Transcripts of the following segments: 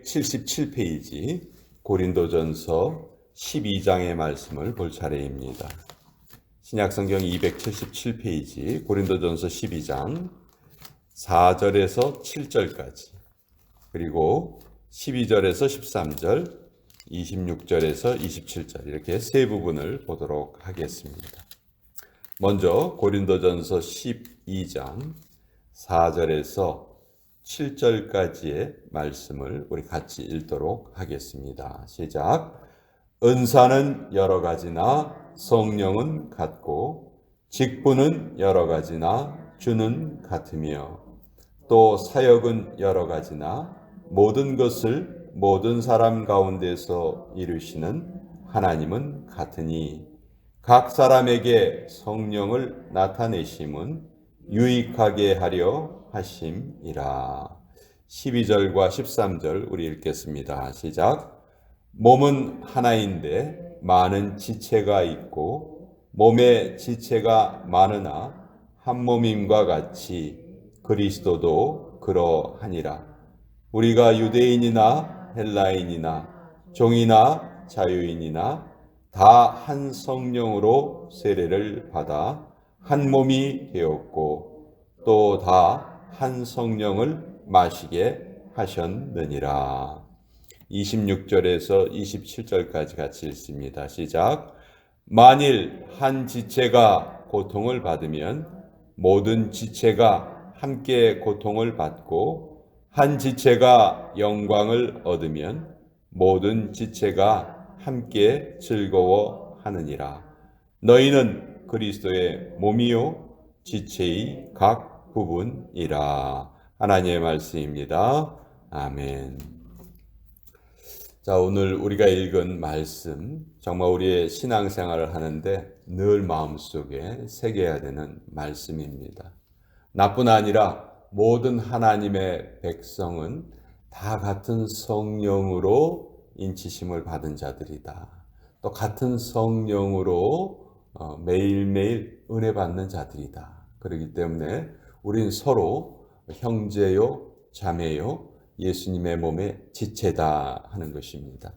277페이지 고린도전서 12장의 말씀을 볼 차례입니다. 신약성경 277페이지 고린도전서 12장 4절에서 7절까지, 그리고 12절에서 13절, 26절에서 27절, 이렇게 세 부분을 보도록 하겠습니다. 먼저 고린도전서 12장 4절에서 7절까지의 말씀을 우리 같이 읽도록 하겠습니다. 시작. 은사는 여러 가지나 성령은 같고 직분은 여러 가지나 주는 같으며 또 사역은 여러 가지나 모든 것을 모든 사람 가운데서 이루시는 하나님은 같으니 각 사람에게 성령을 나타내심은 유익하게 하려 하심이라. 12절과 13절 우리 읽겠습니다. 시작. 몸은 하나인데 많은 지체가 있고 몸의 지체가 많으나 한 몸임과 같이 그리스도도 그러하니라. 우리가 유대인이나 헬라인이나 종이나 자유인이나 다 한 성령으로 세례를 받아 한 몸이 되었고 또 다 한 성령을 마시게 하셨느니라. 26절에서 27절까지 같이 읽습니다. 시작. 만일 한 지체가 고통을 받으면 모든 지체가 함께 고통을 받고 한 지체가 영광을 얻으면 모든 지체가 함께 즐거워하느니라. 너희는 그리스도의 몸이요 지체의 각 부분이라. 하나님의 말씀입니다. 아멘. 자, 오늘 우리가 읽은 말씀, 정말 우리의 신앙생활을 하는데 늘 마음속에 새겨야 되는 말씀입니다. 나뿐 아니라 모든 하나님의 백성은 다 같은 성령으로 인치심을 받은 자들이다. 또 같은 성령으로 매일매일 은혜 받는 자들이다. 그렇기 때문에 우린 서로 형제요, 자매요, 예수님의 몸의 지체다 하는 것입니다.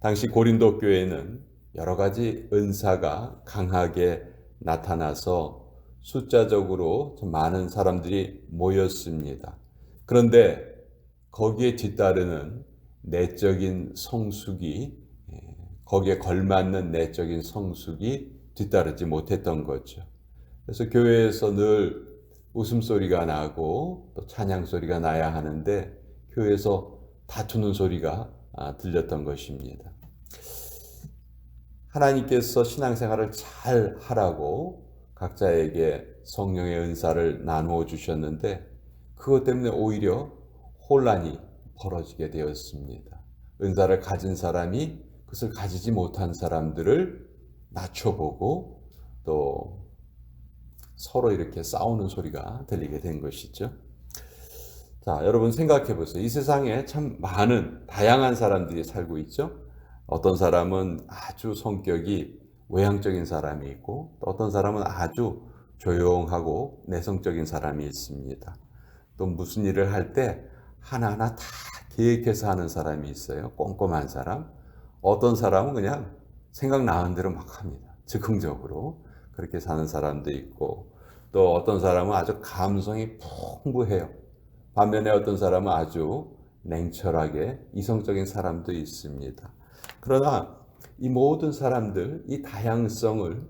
당시 고린도 교회는 여러 가지 은사가 강하게 나타나서 숫자적으로 좀 많은 사람들이 모였습니다. 그런데 거기에 뒤따르는 내적인 성숙이, 거기에 걸맞는 내적인 성숙이 뒤따르지 못했던 거죠. 그래서 교회에서 늘 웃음소리가 나고 또 찬양소리가 나야 하는데 교회에서 다투는 소리가 들렸던 것입니다. 하나님께서 신앙생활을 잘 하라고 각자에게 성령의 은사를 나누어 주셨는데 그것 때문에 오히려 혼란이 벌어지게 되었습니다. 은사를 가진 사람이 그것을 가지지 못한 사람들을 낮춰보고 또 서로 이렇게 싸우는 소리가 들리게 된 것이죠. 자, 여러분 생각해 보세요. 이 세상에 참 많은 다양한 사람들이 살고 있죠. 어떤 사람은 아주 성격이 외향적인 사람이 있고 또 어떤 사람은 아주 조용하고 내성적인 사람이 있습니다. 또 무슨 일을 할 때 하나하나 다 계획해서 하는 사람이 있어요. 꼼꼼한 사람. 어떤 사람은 그냥 생각나는 대로 막 합니다. 즉흥적으로 그렇게 사는 사람도 있고 또 어떤 사람은 아주 감성이 풍부해요. 반면에 어떤 사람은 아주 냉철하게 이성적인 사람도 있습니다. 그러나 이 모든 사람들, 이 다양성을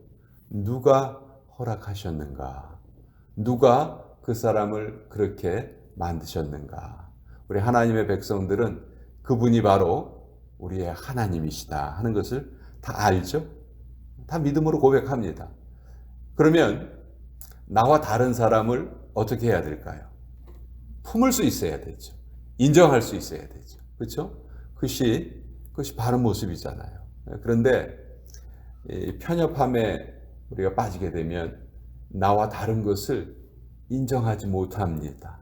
누가 허락하셨는가? 누가 그 사람을 그렇게 만드셨는가? 우리 하나님의 백성들은 그분이 바로 우리의 하나님이시다 하는 것을 다 알죠? 다 믿음으로 고백합니다. 그러면 나와 다른 사람을 어떻게 해야 될까요? 품을 수 있어야 되죠. 인정할 수 있어야 되죠. 그렇죠? 그것이 바른 모습이잖아요. 그런데 편협함에 우리가 빠지게 되면 나와 다른 것을 인정하지 못합니다.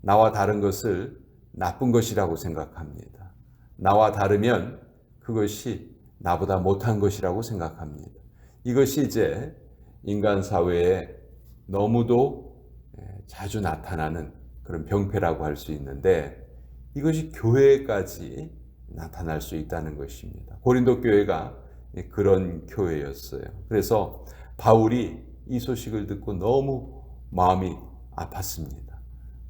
나와 다른 것을 나쁜 것이라고 생각합니다. 나와 다르면 그것이 나보다 못한 것이라고 생각합니다. 이것이 이제 인간 사회에 너무도 자주 나타나는 그런 병폐라고 할 수 있는데 이것이 교회까지 나타날 수 있다는 것입니다. 고린도 교회가 그런 교회였어요. 그래서 바울이 이 소식을 듣고 너무 마음이 아팠습니다.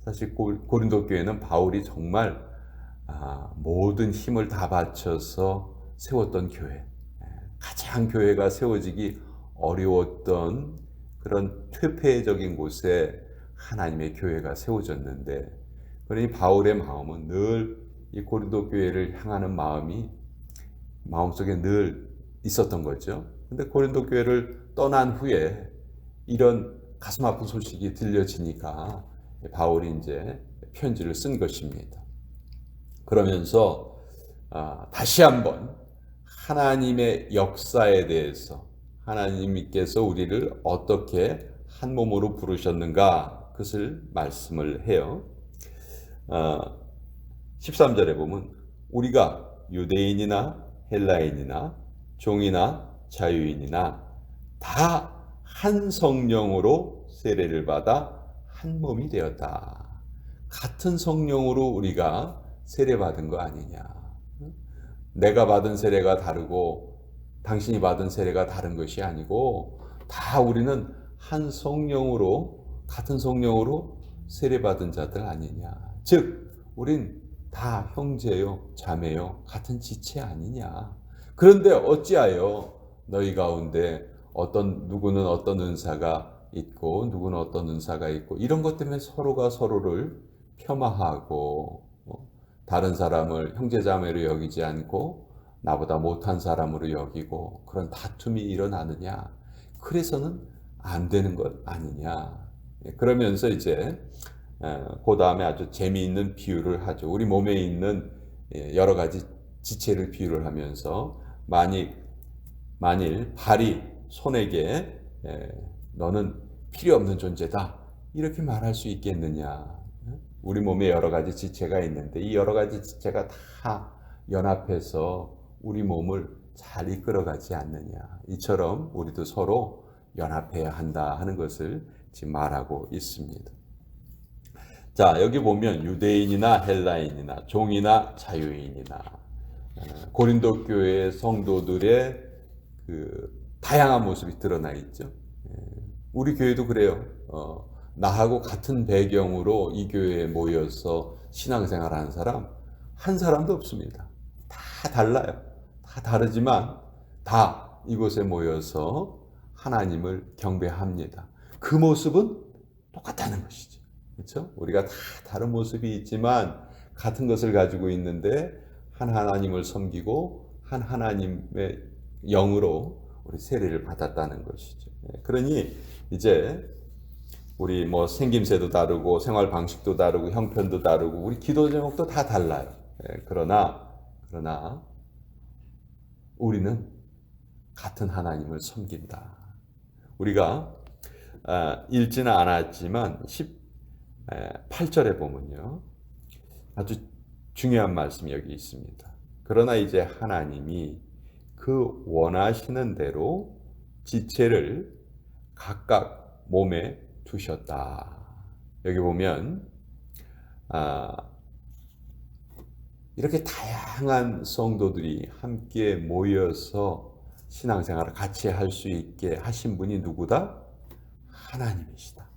사실 고린도 교회는 바울이 정말 모든 힘을 다 바쳐서 세웠던 교회, 가장 교회가 세워지기 어려웠던 그런 퇴폐적인 곳에 하나님의 교회가 세워졌는데, 그러니 바울의 마음은 늘 이 고린도 교회를 향하는 마음이 마음속에 늘 있었던 거죠. 근데 고린도 교회를 떠난 후에 이런 가슴 아픈 소식이 들려지니까 바울이 이제 편지를 쓴 것입니다. 그러면서 다시 한번 하나님의 역사에 대해서, 하나님께서 우리를 어떻게 한 몸으로 부르셨는가, 그것을 말씀을 해요. 13절에 보면 우리가 유대인이나 헬라인이나 종이나 자유인이나 다 한 성령으로 세례를 받아 한 몸이 되었다. 같은 성령으로 우리가 세례받은 거 아니냐. 내가 받은 세례가 다르고 당신이 받은 세례가 다른 것이 아니고 다 우리는 한 성령으로, 같은 성령으로 세례받은 자들 아니냐. 즉 우린 다 형제요 자매요 같은 지체 아니냐. 그런데 어찌하여 너희 가운데 누구는 어떤 은사가 있고 누구는 어떤 은사가 있고 이런 것 때문에 서로가 서로를 폄하하고 다른 사람을 형제자매로 여기지 않고 나보다 못한 사람으로 여기고 그런 다툼이 일어나느냐. 그래서는 안 되는 것 아니냐. 그러면서 이제 그 다음에 아주 재미있는 비유를 하죠. 우리 몸에 있는 여러 가지 지체를 비유를 하면서 만일 발이 손에게 너는 필요 없는 존재다 이렇게 말할 수 있겠느냐. 우리 몸에 여러 가지 지체가 있는데 이 여러 가지 지체가 다 연합해서 우리 몸을 잘 이끌어가지 않느냐. 이처럼 우리도 서로 연합해야 한다 하는 것을 지금 말하고 있습니다. 자, 여기 보면 유대인이나 헬라인이나 종이나 자유인이나 고린도 교회 성도들의 그 다양한 모습이 드러나 있죠. 우리 교회도 그래요. 나하고 같은 배경으로 이 교회에 모여서 신앙생활하는 사람 한 사람도 없습니다. 다 달라요. 다 다르지만 다 이곳에 모여서 하나님을 경배합니다. 그 모습은 똑같다는 것이죠. 그렇죠? 우리가 다 다른 모습이 있지만 같은 것을 가지고 있는데 한 하나님을 섬기고 한 하나님의 영으로 우리 세례를 받았다는 것이죠. 그러니 이제 우리 뭐 생김새도 다르고 생활 방식도 다르고 형편도 다르고 우리 기도 제목도 다 달라요. 그러나 우리는 같은 하나님을 섬긴다. 우리가 읽지는 않았지만 18절에 보면요, 아주 중요한 말씀이 여기 있습니다. 그러나 이제 하나님이 그 원하시는 대로 지체를 각각 몸에 두셨다. 여기 보면 이렇게 다양한 성도들이 함께 모여서 신앙생활을 같이 할 수 있게 하신 분이 누구다? 하나님이시다.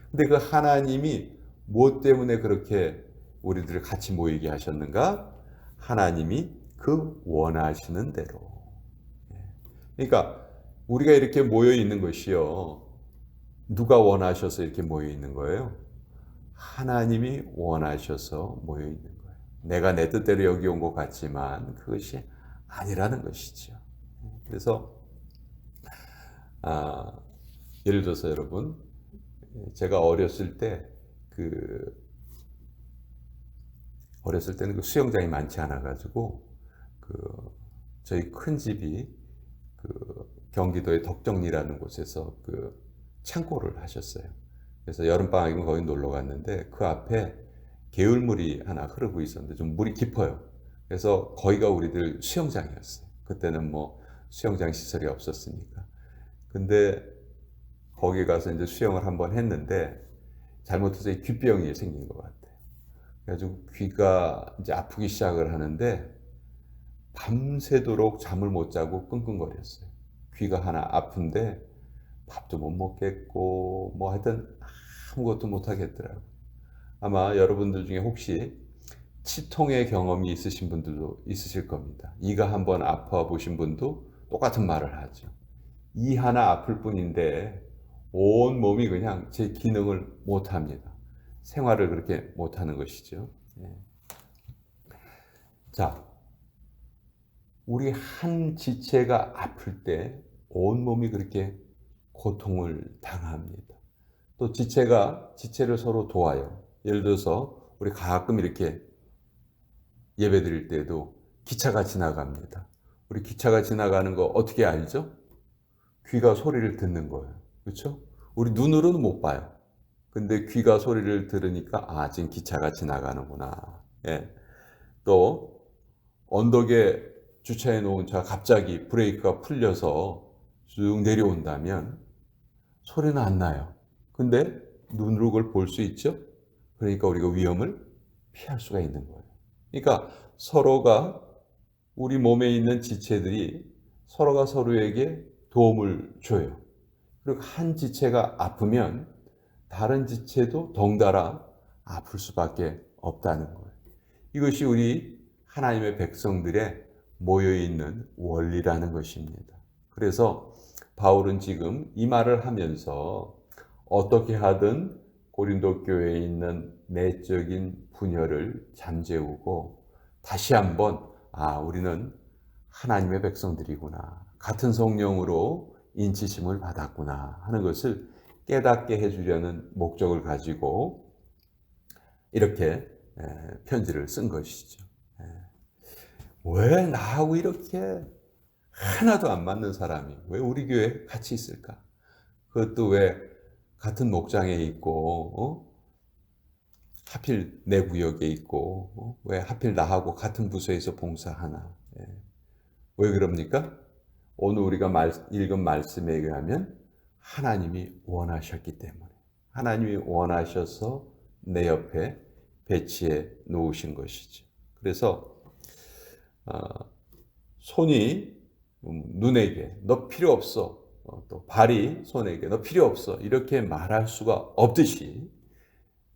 근데 그 하나님이 무엇 때문에 그렇게 우리들을 같이 모이게 하셨는가? 하나님이 그 원하시는 대로. 그러니까 우리가 이렇게 모여 있는 것이요, 누가 원하셔서 이렇게 모여 있는 거예요? 하나님이 원하셔서 모여 있는 거예요. 내가 내 뜻대로 여기 온 것 같지만 그것이 아니라는 것이죠. 그래서 예를 들어서 여러분, 제가 어렸을 때는 그 수영장이 많지 않아 가지고 저희 큰 집이 경기도의 덕정리라는 곳에서 창고를 하셨어요. 그래서 여름방학이면 거기 놀러 갔는데 그 앞에 개울물이 하나 흐르고 있었는데 좀 물이 깊어요. 그래서 거기가 우리들 수영장이었어요. 그때는 뭐 수영장 시설이 없었으니까. 근데 거기 가서 이제 수영을 한번 했는데 잘못해서 귓병이 생긴 것 같아요. 그래가지고 귀가 이제 아프기 시작을 하는데 밤새도록 잠을 못 자고 끙끙거렸어요. 귀가 하나 아픈데 밥도 못 먹겠고 뭐 하여튼 아무것도 못 하겠더라고요. 아마 여러분들 중에 혹시 치통의 경험이 있으신 분들도 있으실 겁니다. 이가 한번 아파 보신 분도 똑같은 말을 하죠. 이 하나 아플 뿐인데 온 몸이 그냥 제 기능을 못 합니다. 생활을 그렇게 못 하는 것이죠. 예. 자, 우리 한 지체가 아플 때 온 몸이 그렇게 고통을 당합니다. 또 지체를 서로 도와요. 예를 들어서 우리 가끔 이렇게 예배 드릴 때도 기차가 지나갑니다. 우리 기차가 지나가는 거 어떻게 알죠? 귀가 소리를 듣는 거예요. 그렇죠? 우리 눈으로는 못 봐요. 근데 귀가 소리를 들으니까 아, 지금 기차가 지나가는구나. 예. 또 언덕에 주차해 놓은 차 갑자기 브레이크가 풀려서 쭉 내려온다면 소리는 안 나요. 근데 눈으로 그걸 볼 수 있죠? 그러니까 우리가 위험을 피할 수가 있는 거예요. 그러니까 서로가 우리 몸에 있는 지체들이 서로가 서로에게 도움을 줘요. 그리고 한 지체가 아프면 다른 지체도 덩달아 아플 수밖에 없다는 거예요. 이것이 우리 하나님의 백성들의 모여있는 원리라는 것입니다. 그래서 바울은 지금 이 말을 하면서 어떻게 하든 고린도 교회에 있는 내적인 분열을 잠재우고 다시 한번 우리는 하나님의 백성들이구나. 같은 성령으로 인치심을 받았구나 하는 것을 깨닫게 해주려는 목적을 가지고 이렇게 편지를 쓴 것이죠. 왜 나하고 이렇게 하나도 안 맞는 사람이 왜 우리 교회에 같이 있을까? 그것도 왜 같은 목장에 있고 하필 내 구역에 있고 왜 하필 나하고 같은 부서에서 봉사하나? 왜 그럽니까? 오늘 우리가 읽은 말씀에 의하면 하나님이 원하셨기 때문에 하나님이 원하셔서 내 옆에 배치해 놓으신 것이죠. 그래서 손이 눈에게 너 필요 없어, 또 발이 손에게 너 필요 없어 이렇게 말할 수가 없듯이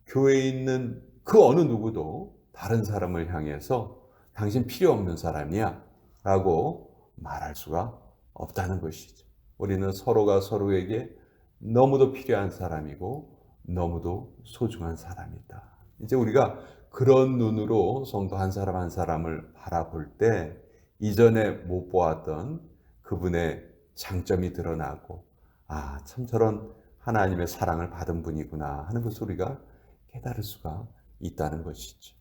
교회에 있는 그 어느 누구도 다른 사람을 향해서 당신 필요 없는 사람이야 라고 말할 수가 없다는 것이죠. 우리는 서로가 서로에게 너무도 필요한 사람이고 너무도 소중한 사람이다. 이제 우리가 그런 눈으로 성도 한 사람 한 사람을 바라볼 때 이전에 못 보았던 그분의 장점이 드러나고 참 저런 하나님의 사랑을 받은 분이구나 하는 것을 우리가 깨달을 수가 있다는 것이죠.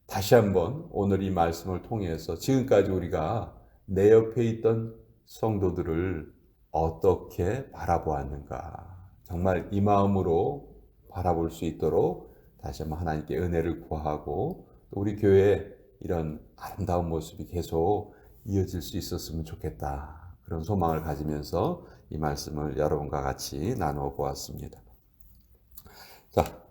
다시 한번 오늘 이 말씀을 통해서 지금까지 우리가 내 옆에 있던 성도들을 어떻게 바라보았는가 정말 이 마음으로 바라볼 수 있도록 다시 한번 하나님께 은혜를 구하고 또 우리 교회에 이런 아름다운 모습이 계속 이어질 수 있었으면 좋겠다. 그런 소망을 가지면서 이 말씀을 여러분과 같이 나누어 보았습니다. 자,